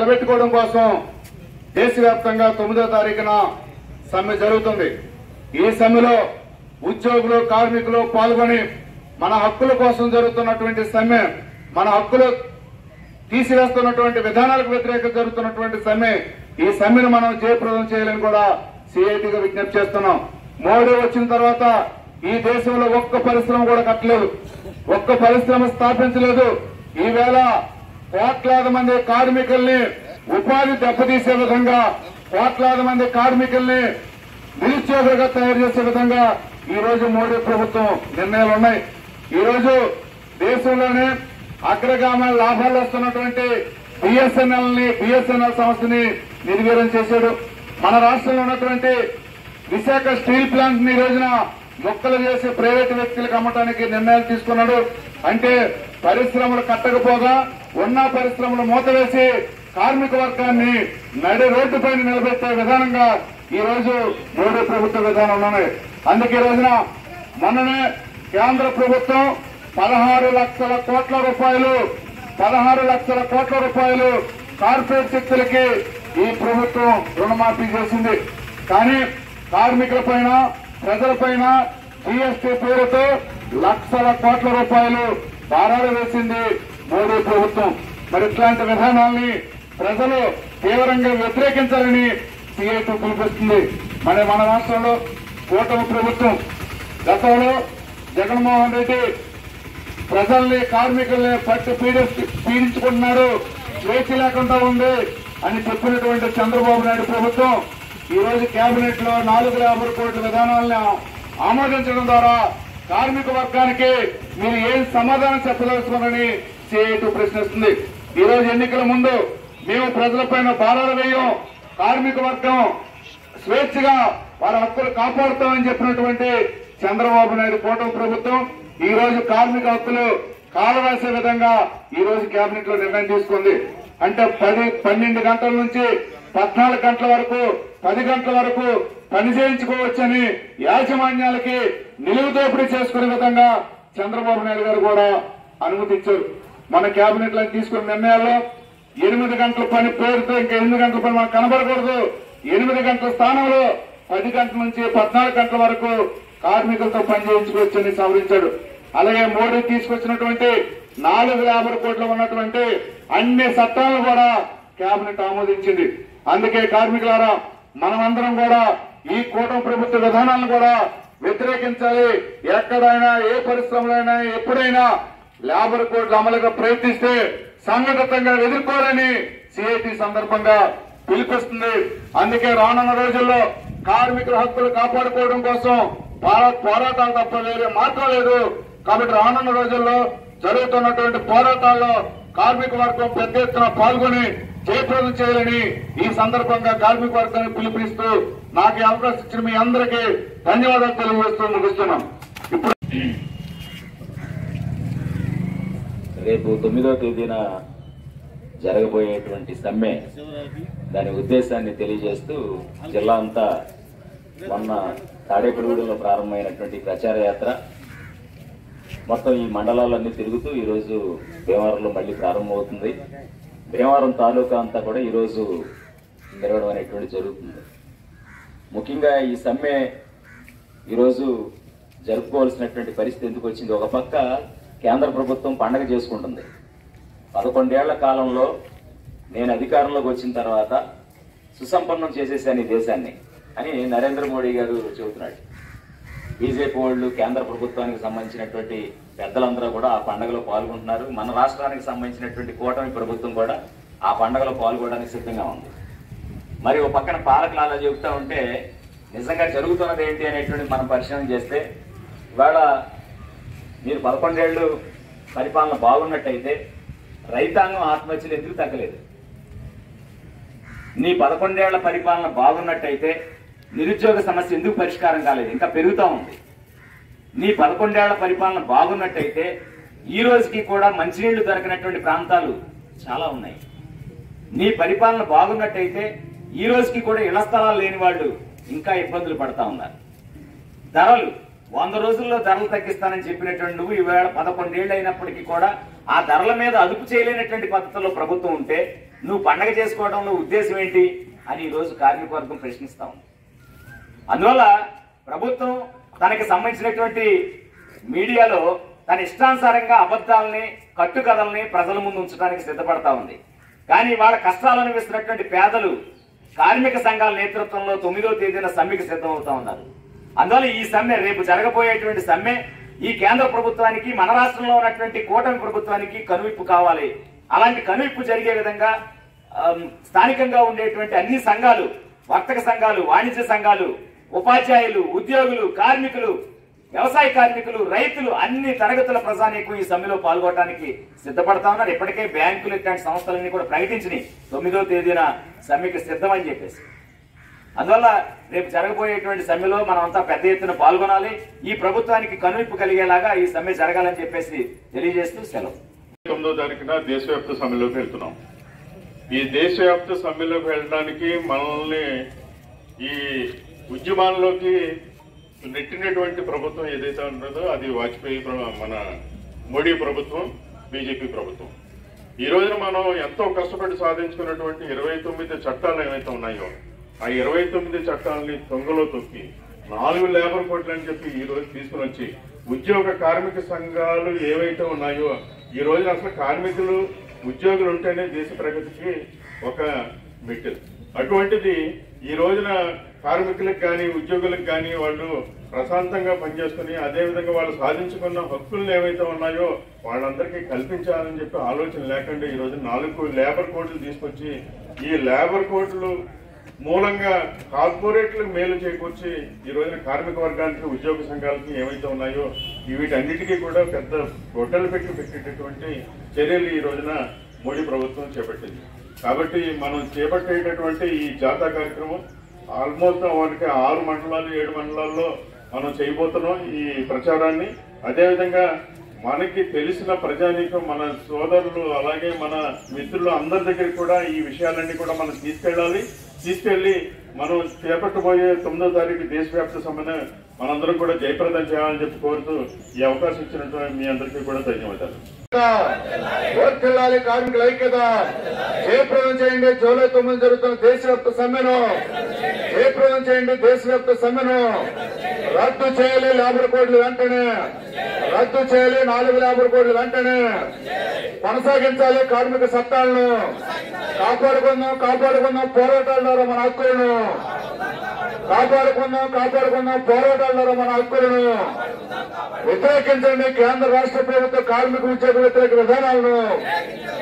నిలబెట్టుకోవడం కోసం దేశవ్యాప్తంగా 9వ తారీఖున సమ్మె జరుగుతుంది. ఈ సమ్మెలో ఉద్యోగులు, కార్మికులు పాల్గొని మన హక్కుల కోసం జరుగుతున్నటువంటి సమ్మె, మన హక్కులు తీసివేస్తున్నటువంటి విధానాలకు వ్యతిరేకంగా జరుగుతున్నటువంటి సమ్మె, ఈ సమ్మెను మనం జయప్రదం చేయాలని కూడా సిఐటిగా విజ్ఞప్తి చేస్తున్నాం. మోడీ వచ్చిన తర్వాత ఈ దేశంలో ఒక్క పరిశ్రమ కూడా కట్టలేదు, ఒక్క పరిశ్రమ స్థాపించలేదు. ఈవేళ కోట్లాది మంది కార్మికుల్ని ఉపాధి దెబ్బతీసే విధంగా, కోట్లాది మంది కార్మికుల్ని నిరుద్యోగులుగా తయారు చేసే విధంగా ఈ రోజు మోడీ ప్రభుత్వం నిర్ణయాలు ఉన్నాయి. ఈ రోజు దేశంలోనే అగ్రగామ లాభాలు వస్తున్నటువంటి బిఎస్ఎన్ఎల్ సంస్థని నిర్వీర్యం చేశాడు. మన రాష్ట్రంలో ఉన్నటువంటి విశాఖ స్టీల్ ప్లాంట్ ని ఈ రోజున మొక్కలు చేసి ప్రైవేటు వ్యక్తులకు అమ్మటానికి నిర్ణయాలు తీసుకున్నాడు. అంటే పరిశ్రమలు కట్టకపోగా ఉన్న పరిశ్రమలు మూతవేసి కార్మిక వర్గాన్ని నడి రోడ్డుపైన నిలబెట్టే విధానంగా ఈ రోజు మోడీ ప్రభుత్వ విధానం ఉన్నాయి. అందుకే ఈ రోజున మొన్ననే కేంద్ర ప్రభుత్వం 16 లక్షల కోట్ల రూపాయలు కార్పొరేట్ శక్తులకి ఈ ప్రభుత్వం రుణమాఫీ చేసింది. కానీ కార్మికుల పైన, ప్రజల పైన జీఎస్టీ పేరుతో లక్షల కోట్ల రూపాయలు భారాలు వేసింది మోడీ ప్రభుత్వం. మరి ఇట్లాంటి విధానాల్ని ప్రజలు తీవ్రంగా వ్యతిరేకించాలని సిఐటి పిలుపుస్తుంది. మన రాష్ట్రంలో కూటమి ప్రభుత్వం గతంలో జగన్మోహన్ రెడ్డి ప్రజల్ని, కార్మికుల్ని పట్టి పీడించుకుంటున్నాడు, స్వేచ్ఛ లేకుండా ఉంది అని చెప్పినటువంటి చంద్రబాబు నాయుడు ప్రభుత్వం ఈ రోజు కేబినెట్ లో 450 కోట్ల విధానాలను ఆమోదించడం ద్వారా కార్మిక వర్గానికి మీరు ఏం సమాధానం చెప్పదలుచుకోనని సిఐటి ప్రశ్నిస్తుంది. ఈ రోజు ఎన్నికల ముందు మేము ప్రజలపైన భారాలు వేయం, కార్మిక వర్గం స్వేచ్ఛగా వారి హక్కులు కాపాడుతామని చెప్పినటువంటి చంద్రబాబు నాయుడు కూటమి ప్రభుత్వం ఈ రోజు కార్మిక హక్కులు కాలవేసే విధంగా ఈ రోజు కేబినెట్ లో నిర్ణయం తీసుకుంది. అంటే 12 గంటల నుంచి 14 గంటల వరకు, 10 గంటల వరకు పని చేయించుకోవచ్చని యాజమాన్యాలకి నిలువు దోపిడీ చేసుకునే విధంగా చంద్రబాబు నాయుడు గారు కూడా అనుమతి ఇచ్చారు. మన కేబినెట్ లో తీసుకున్న నిర్ణయాల్లో 8 గంటల పని పేరుతో ఇంకా 8 గంటల పని మనకు కనబడకూడదు. 8 గంటల స్థానంలో 10 గంటల నుంచి 14 గంటల వరకు కార్మికులతో పని చేయించుకోవచ్చని సవరించాడు. అలాగే మోడీ తీసుకొచ్చినటువంటి 450 కోట్లు ఉన్నటువంటి అన్ని చట్టాలను కూడా కేబినెట్ ఆమోదించింది. అందుకే కార్మికులారా, మనమందరం కూడా ఈ కూటమి ప్రభుత్వ విధానాలను కూడా వ్యతిరేకించాలి. ఎక్కడైనా, ఏ పరిశ్రమలైనా, ఎప్పుడైనా లేబర్ కోడ్ల అమలుగా ప్రయత్నిస్తే సంఘటితంగా ఎదుర్కోవాలని సిఐటి సందర్భంగా పిలుపుస్తుంది. అందుకే రానున్న రోజుల్లో కార్మికుల హక్కులు కాపాడుకోవడం కోసం పోరాటాలు తప్ప వేరే మార్గం లేదు. కాబట్టి రానున్న రోజుల్లో జరుగుతున్నటువంటి పోరాటాల్లో కార్మిక వర్గం పెద్ద ఎత్తున పాల్గొని జయప్రదం చేయాలని ఈ సందర్భంగా కార్మిక వర్గాన్ని పిలుపునిస్తూ నాకు ఈ అవకాశం ఇచ్చిన మీ అందరికీ ధన్యవాదాలు తెలియజేస్తూ ముగిస్తున్నాం. ఇప్పుడు రేపు 9వ తేదీన జరగబోయేటువంటి సమ్మె, దాని ఉద్దేశాన్ని తెలియజేస్తూ జిల్లా అంతా మొన్న తాడేపల్లిగూడెంలో ప్రారంభమైనటువంటి ప్రచార యాత్ర మొత్తం ఈ మండలాలన్నీ తిరుగుతూ ఈరోజు భీమవరంలో మళ్ళీ ప్రారంభమవుతుంది. భీమవరం తాలూకా అంతా కూడా ఈరోజు జరగడం అనేటువంటి జరుగుతుంది. ముఖ్యంగా ఈ సమ్మె ఈరోజు జరుపుకోవాల్సినటువంటి పరిస్థితి ఎందుకు వచ్చింది? ఒక పక్క కేంద్ర ప్రభుత్వం పండగ చేసుకుంటుంది. 11 ఏళ్ల కాలంలో నేను అధికారంలోకి వచ్చిన తర్వాత సుసంపన్నం చేసేసాను ఈ దేశాన్ని అని నరేంద్ర మోడీ గారు చెబుతున్నాడు. బీజేపీ వాళ్ళు, కేంద్ర ప్రభుత్వానికి సంబంధించినటువంటి పెద్దలందరూ కూడా ఆ పండుగలో పాల్గొంటున్నారు. మన రాష్ట్రానికి సంబంధించినటువంటి కూటమి ప్రభుత్వం కూడా ఆ పండుగలో పాల్గొనడానికి సిద్ధంగా ఉంది. మరి ఒక పక్కన పాలకులు అలా చెబుతూ ఉంటే నిజంగా జరుగుతున్నది ఏంటి అనేటువంటి మనం పరిశీలన చేస్తే, ఇవాళ మీరు 11 ఏళ్ళు పరిపాలన బాగున్నట్టయితే రైతాంగం ఆత్మహత్యలు ఎందుకు తగ్గలేదు? నీ 11 ఏళ్ల పరిపాలన బాగున్నట్టయితే నిరుద్యోగ సమస్య ఎందుకు పరిష్కారం కాలేదు? ఇంకా పెరుగుతూ ఉంది. నీ 11 ఏళ్ల పరిపాలన బాగున్నట్టయితే ఈ రోజుకి కూడా మంచినీళ్లు దొరకనటువంటి ప్రాంతాలు చాలా ఉన్నాయి. నీ పరిపాలన బాగున్నట్టయితే ఈ రోజుకి కూడా ఇళ్ల స్థలాలు లేని వాళ్ళు ఇంకా ఇబ్బందులు పడతా ఉన్నారు. ధరలు 100 రోజుల్లో ధరలు తగ్గిస్తానని చెప్పినటువంటి నువ్వు ఈవేళ 11 ఏళ్ళు అయినప్పటికీ కూడా ఆ ధరల మీద అదుపు చేయలేనటువంటి పద్ధతిలో ప్రభుత్వం ఉంటే నువ్వు పండగ చేసుకోవడంలో ఉద్దేశం ఏంటి అని ఈరోజు కార్మిక వర్గం ప్రశ్నిస్తా ఉంది. అందువల్ల ప్రభుత్వం తనకి సంబంధించినటువంటి మీడియాలో తన ఇష్టానుసారంగా అబద్ధాలని కట్టుకథల్ని ప్రజల ముందు ఉంచడానికి సిద్ధపడతా ఉంది. కానీ వాళ్ళ కష్టాలు అనిపిస్తున్నటువంటి పేదలు కార్మిక సంఘాల నేతృత్వంలో 9వ తేదీన సమ్మెకి సిద్ధమవుతా ఉన్నారు. అందువల్ల ఈ సమ్మె, రేపు జరగబోయేటువంటి సమ్మె ఈ కేంద్ర ప్రభుత్వానికి, మన రాష్ట్రంలో ఉన్నటువంటి కూటమి ప్రభుత్వానికి కనువిప్పు కావాలి. అలాంటి కనువిప్పు జరిగే విధంగా స్థానికంగా ఉండేటువంటి అన్ని సంఘాలు, వర్తక సంఘాలు, వాణిజ్య సంఘాలు, ఉపాధ్యాయులు, ఉద్యోగులు, కార్మికులు, వ్యవసాయ కార్మికులు, రైతులు, అన్ని తరగతుల ప్రజానీకం ఈ సమ్మెలో పాల్గొనడానికి సిద్ధపడతా ఉన్నారు. ఇప్పటికే బ్యాంకులు ఇట్లాంటి సంస్థలన్నీ కూడా ప్రకటించినాయి 9వ తేదీన సమ్మెకి సిద్ధమని చెప్పేసి. అందువల్ల రేపు జరగబోయేటువంటి సమ్మెలో మనం అంతా పెద్ద ఎత్తున పాల్గొనాలి. ఈ ప్రభుత్వానికి కనువిప్పు కలిగేలాగా ఈ సమ్మె జరగాలని చెప్పేసి తెలియజేస్తూ సెలవు. 9వ తారీఖున దేశవ్యాప్త సమ్మెలోకి వెళ్తున్నాం. ఈ దేశవ్యాప్త సమ్మెలోకి వెళ్ళడానికి మనల్ని ఈ ఉద్యమాల్లోకి నెట్టినటువంటి ప్రభుత్వం ఏదైతే ఉన్నదో అది వాజ్పేయి, మన మోడీ ప్రభుత్వం, బీజేపీ ప్రభుత్వం. ఈ రోజున మనం ఎంతో కష్టపడి సాధించుకున్నటువంటి 29 చట్టాలు ఏవైతే ఉన్నాయో ఆ 29 చట్టాలని తొంగలో తొక్కి 4 లేబర్ కోడ్లు అని చెప్పి ఈ రోజు తీసుకుని వచ్చి ఉద్యోగ కార్మిక సంఘాలు ఏవైతే ఉన్నాయో ఈ రోజున అసలు కార్మికులు, ఉద్యోగులు ఉంటేనే దేశ ప్రగతికి ఒక మెట్టు. అటువంటిది ఈ రోజున కార్మికులకు కానీ ఉద్యోగులకు కానీ వాళ్ళు ప్రశాంతంగా పనిచేసుకుని అదేవిధంగా వాళ్ళు సాధించుకున్న హక్కులను ఏవైతే ఉన్నాయో వాళ్ళందరికీ కల్పించాలని చెప్పి ఆలోచన లేకుండా ఈ రోజు 4 లేబర్ కోడ్లు తీసుకొచ్చి ఈ లేబర్ కోడ్లు మూలంగా కార్పొరేట్లకు మేలు చేకూర్చి ఈ రోజున కార్మిక వర్గానికి, ఉద్యోగ సంఘాలకి ఏవైతే ఉన్నాయో వీటన్నిటికీ కూడా పెద్ద గొడ్డలు పెట్టేటటువంటి చర్యలు ఈ రోజున మోడీ ప్రభుత్వం చేపట్టింది. కాబట్టి మనం చేపట్టేటటువంటి ఈ జాతా కార్యక్రమం ఆల్మోస్ట్ వాటికి 6 మండలాలు 7 మండలాల్లో మనం చేయబోతున్నాం ఈ ప్రచారాన్ని. అదేవిధంగా మనకి తెలిసిన ప్రజానీకం, మన సోదరులు, అలాగే మన మిత్రులు అందరి దగ్గరికి కూడా ఈ విషయాలన్నీ కూడా మనం తీసుకెళ్లి మనం చేపట్టబోయే 9వ తారీఖు దేశవ్యాప్త సమ్మెను మనందరం కూడా జయప్రదం చేయాలని చెప్పి కోరుతూ ఈ అవకాశం ఇచ్చినటువంటి మీ అందరికీ కూడా ధన్యవాదాలు. కార్మికుల ఐక్యత జయప్రదం చేయండి. జూలై 9 జరుగుతున్న దేశవ్యాప్త సమ్మెను జయప్రదం చేయండి. దేశవ్యాప్త సమ్మెను రద్దు చేయాలి. లేబర్ కోడ్లు వెంటనే రద్దు చేయాలి. 4 లేబర్ కోడ్లు వెంటనే కొనసాగించాలి. కార్మిక చట్టాలను కాపాడుకుందాం పోరాటాల ద్వారా మన హక్కులను కాపాడుకుందాం పోరాటాల ద్వారా మన హక్కులను వ్యతిరేకించండి. కేంద్ర రాష్ట్ర ప్రభుత్వ కార్మిక ఉద్యోగ వ్యతిరేక విధానాలను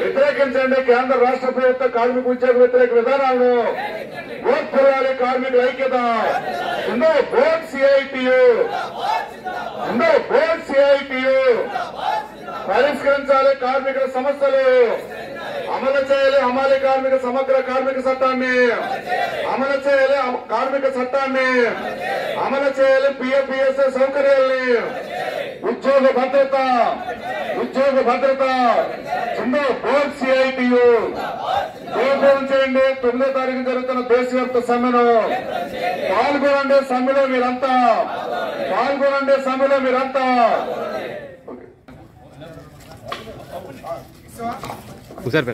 వ్యతిరేకించండి. కేంద్ర రాష్ట్ర ప్రభుత్వ కార్మిక ఉద్యోగ వ్యతిరేక విధానాలను ఓర్పురాలి. కార్మికుల ఐక్యత సిఐటియు పరిష్కరించాలి. కార్మికుల సమస్యలు అమలు చేయాలి. హమాలీ కార్మిక సమగ్ర కార్మిక చట్టాన్ని అమలు చేయాలి. కార్మిక చట్టాన్ని అమలు చేయాలి. పిఎఫ్పిఎస్ఏ సౌకర్యాల్ని ఉద్యోగ భద్రత సిఐటియు జయప్రదం చేయండి. 9వ తారీఖు జరుగుతున్న దేశవ్యాప్త సమ్మెను పాల్గొనండి. సమ్మెలో మీరంతా ఒకసారి